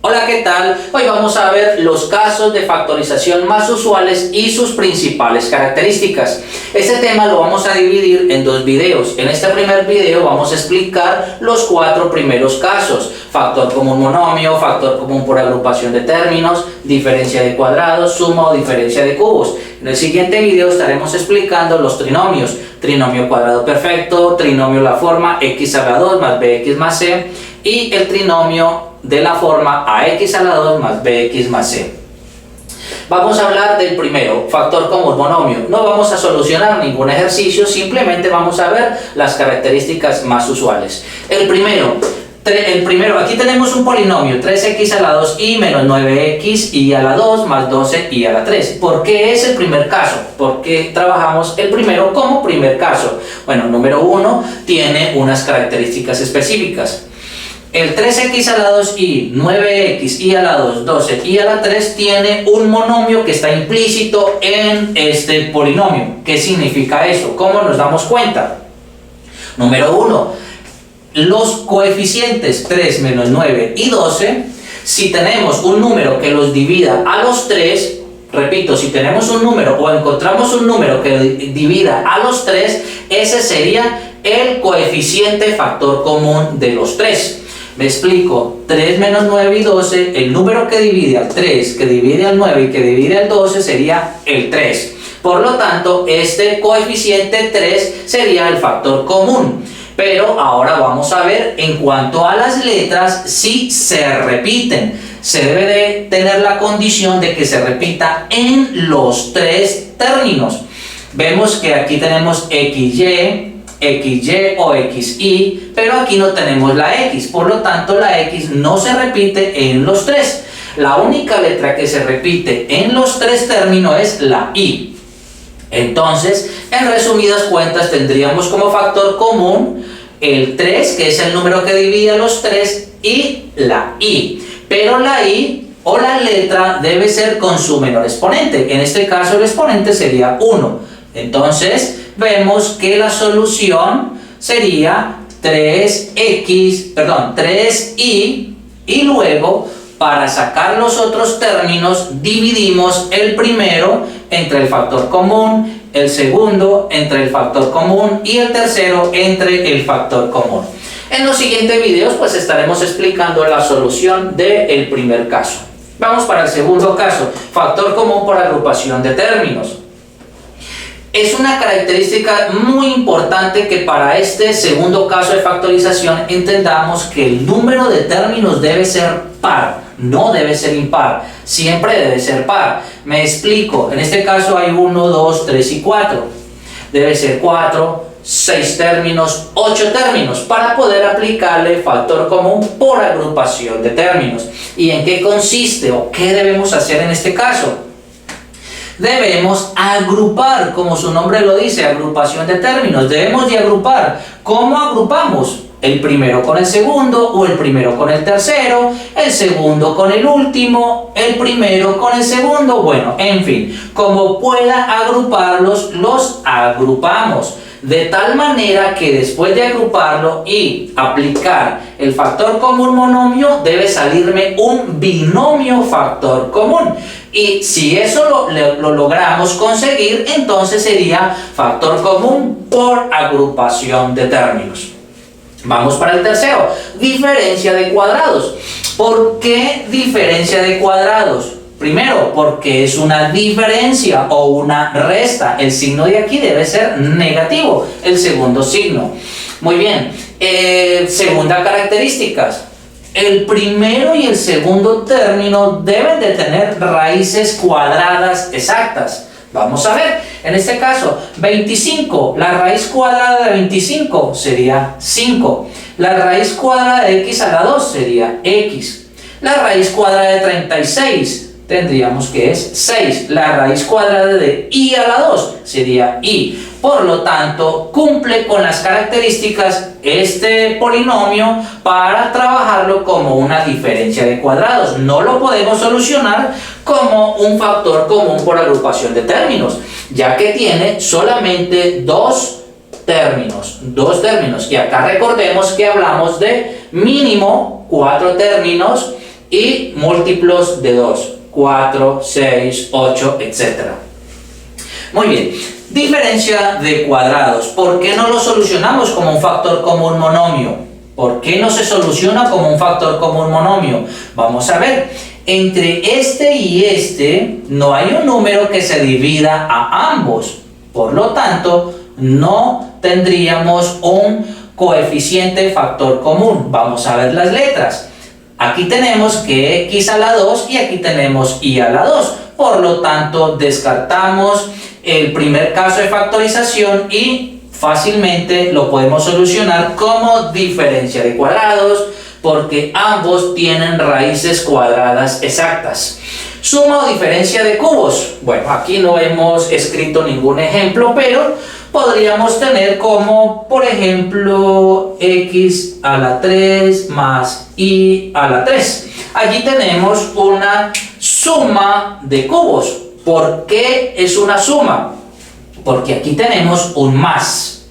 Hola, ¿qué tal? Hoy vamos a ver los casos de factorización más usuales y sus principales características. Este tema lo vamos a dividir en dos videos. En este primer video vamos a explicar los 4 primeros casos: factor común monomio, factor común por agrupación de términos, diferencia de cuadrados, suma o diferencia de cubos. En el siguiente video estaremos explicando los trinomios: trinomio cuadrado perfecto, trinomio la forma x a la 2 más bx más c y el trinomio de la forma ax a la 2 más bx más c. Vamos a hablar del primero, factor común monomio. No vamos a solucionar ningún ejercicio, simplemente vamos a ver las características más usuales. El primero, aquí tenemos un polinomio, 3x a la 2y menos 9xy a la 2 más 12y a la 3. ¿Por qué es el primer caso? ¿Por qué trabajamos el primero como primer caso? Bueno, número 1 tiene unas características específicas. El 3x a la 2y, 9xy a la 2, 12y a la 3 tiene un monomio que está implícito en este polinomio. ¿Qué significa eso? ¿Cómo nos damos cuenta? Número 1, los coeficientes 3 menos 9 y 12, si tenemos un número que los divida a los 3, repito, si tenemos un número o encontramos un número que divida a los 3, ese sería el coeficiente factor común de los 3. Me explico: 3 menos 9 y 12, el número que divide al 3, que divide al 9 y que divide al 12 sería el 3. Por lo tanto, este coeficiente 3 sería el factor común. Pero ahora vamos a ver en cuanto a las letras si se repiten. Se debe de tener la condición de que se repita en los 3 términos. Vemos que aquí tenemos XY, XY o XY, pero aquí no tenemos la X, por lo tanto la X no se repite en los 3. La única letra que se repite en los 3 términos es la I. Entonces, en resumidas cuentas, tendríamos como factor común el 3, que es el número que divide a los 3, y la I. Pero la I o la letra debe ser con su menor exponente. En este caso el exponente sería 1. Entonces, vemos que la solución sería 3i, y luego, para sacar los otros términos, dividimos el primero entre el factor común, el segundo entre el factor común y el tercero entre el factor común. En los siguientes videos pues estaremos explicando la solución del primer caso. Vamos para el segundo caso, factor común por agrupación de términos. Es una característica muy importante que para este segundo caso de factorización entendamos que el número de términos debe ser par, no debe ser impar, siempre debe ser par. Me explico: en este caso hay 1, 2, 3 y 4. Debe ser 4, 6 términos, 8 términos para poder aplicarle factor común por agrupación de términos. ¿Y en qué consiste o qué debemos hacer en este caso? Debemos agrupar, como su nombre lo dice, agrupación de términos. Debemos de agrupar. ¿Cómo agrupamos? El primero con el segundo, o el primero con el tercero, el segundo con el último, el primero con el segundo. Bueno, en fin, como pueda agruparlos, los agrupamos. De tal manera que después de agruparlo y aplicar el factor común monomio, debe salirme un binomio factor común. Y si eso lo logramos conseguir, entonces sería factor común por agrupación de términos. Vamos para el tercero, diferencia de cuadrados. ¿Por qué diferencia de cuadrados? Primero, porque es una diferencia o una resta. El signo de aquí debe ser negativo, el segundo signo. Muy bien, segunda característica. El primero y el segundo término deben de tener raíces cuadradas exactas. Vamos a ver, en este caso, 25, la raíz cuadrada de 25 sería 5. La raíz cuadrada de x a la 2 sería x. La raíz cuadrada de 36 tendríamos que es 6. La raíz cuadrada de y a la 2 sería y. Por lo tanto, cumple con las características este polinomio para trabajarlo como una diferencia de cuadrados. No lo podemos solucionar como un factor común por agrupación de términos, ya que tiene solamente dos términos. Y acá recordemos que hablamos de mínimo 4 términos y múltiplos de 2, 4, 6, 8, etc. Muy bien, diferencia de cuadrados. ¿Por qué no lo solucionamos como un factor común monomio? ¿Por qué no se soluciona como un factor común monomio? Vamos a ver, entre este y este no hay un número que se divida a ambos. Por lo tanto, no tendríamos un coeficiente factor común. Vamos a ver las letras. Aquí tenemos que x a la 2 y aquí tenemos y a la 2. Por lo tanto, descartamos el primer caso de factorización y fácilmente lo podemos solucionar como diferencia de cuadrados, porque ambos tienen raíces cuadradas exactas. Suma o diferencia de cubos. Bueno, aquí no hemos escrito ningún ejemplo, pero podríamos tener como, por ejemplo, x a la 3 más y a la 3. Allí tenemos una suma de cubos. ¿Por qué es una suma? Porque aquí tenemos un más.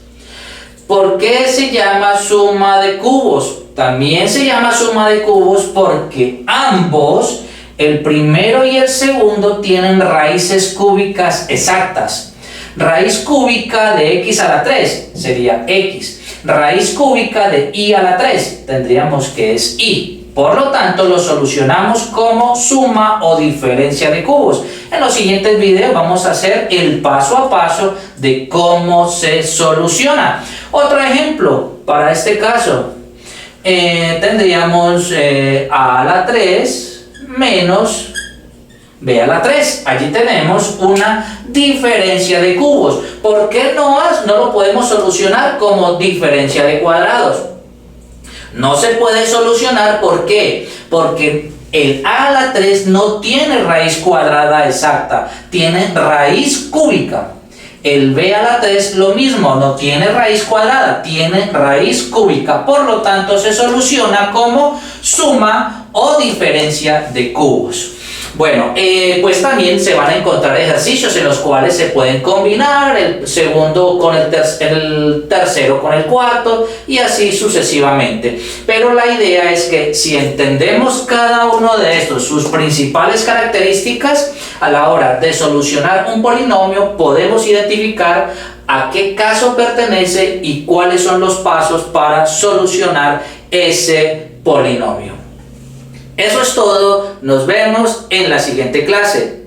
¿Por qué se llama suma de cubos? También se llama suma de cubos porque ambos, el primero y el segundo, tienen raíces cúbicas exactas. Raíz cúbica de x a la 3 sería x. Raíz cúbica de y a la 3 tendríamos que es y. Por lo tanto, lo solucionamos como suma o diferencia de cubos. En los siguientes videos vamos a hacer el paso a paso de cómo se soluciona. Otro ejemplo para este caso. Tendríamos a la 3 menos b a la 3. Allí tenemos una diferencia de cubos. ¿Por qué no lo podemos solucionar como diferencia de cuadrados? No se puede solucionar, ¿por qué? Porque el a la 3 no tiene raíz cuadrada exacta, tiene raíz cúbica. El b a la 3 lo mismo, no tiene raíz cuadrada, tiene raíz cúbica. Por lo tanto, se soluciona como suma o diferencia de cubos. Bueno, pues también se van a encontrar ejercicios en los cuales se pueden combinar el segundo con el tercero con el cuarto y así sucesivamente. Pero la idea es que si entendemos cada uno de estos, sus principales características, a la hora de solucionar un polinomio podemos identificar a qué caso pertenece y cuáles son los pasos para solucionar ese polinomio. Eso es todo, nos vemos en la siguiente clase.